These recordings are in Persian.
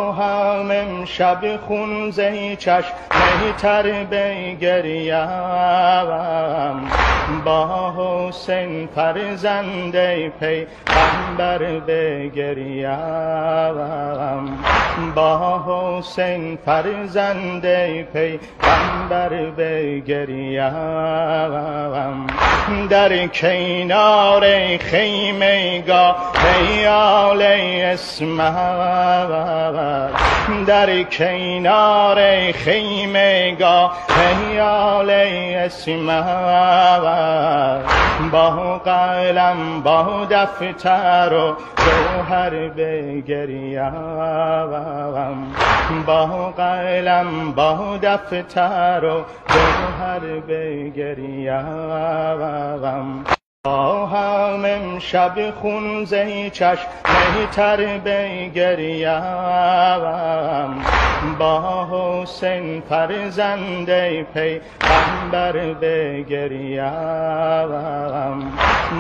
با هم امشب خون زی چشم تر بگریم، با حسین فرزند پیغمبر بگریم، با حسین فرزند پیغمبر بگریم. در کنار خیمه گاه آل اسمت، در کنار خیمه گاه آل اسمت، با قلم با دفتر و جوهر بگریم، با قلم با دفتر و جوهر بگریم. با هم امشب خون زی چشم تر بگریم، با حسین فرزند پیغمبر بگریم،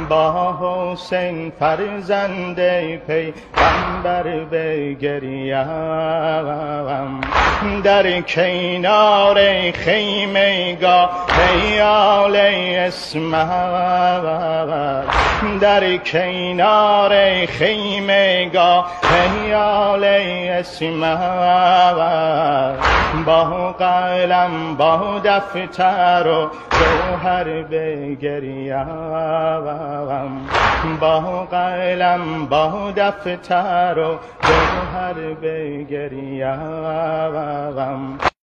با حسین فرزند پیغمبر بگریم. در کنار خیمه گاه آل اسمت، در کنار خیمه گاه آل اسمت، با قلم با دفتر و جوهر بگریم، با قلم با دفتر و جوهر بگریم.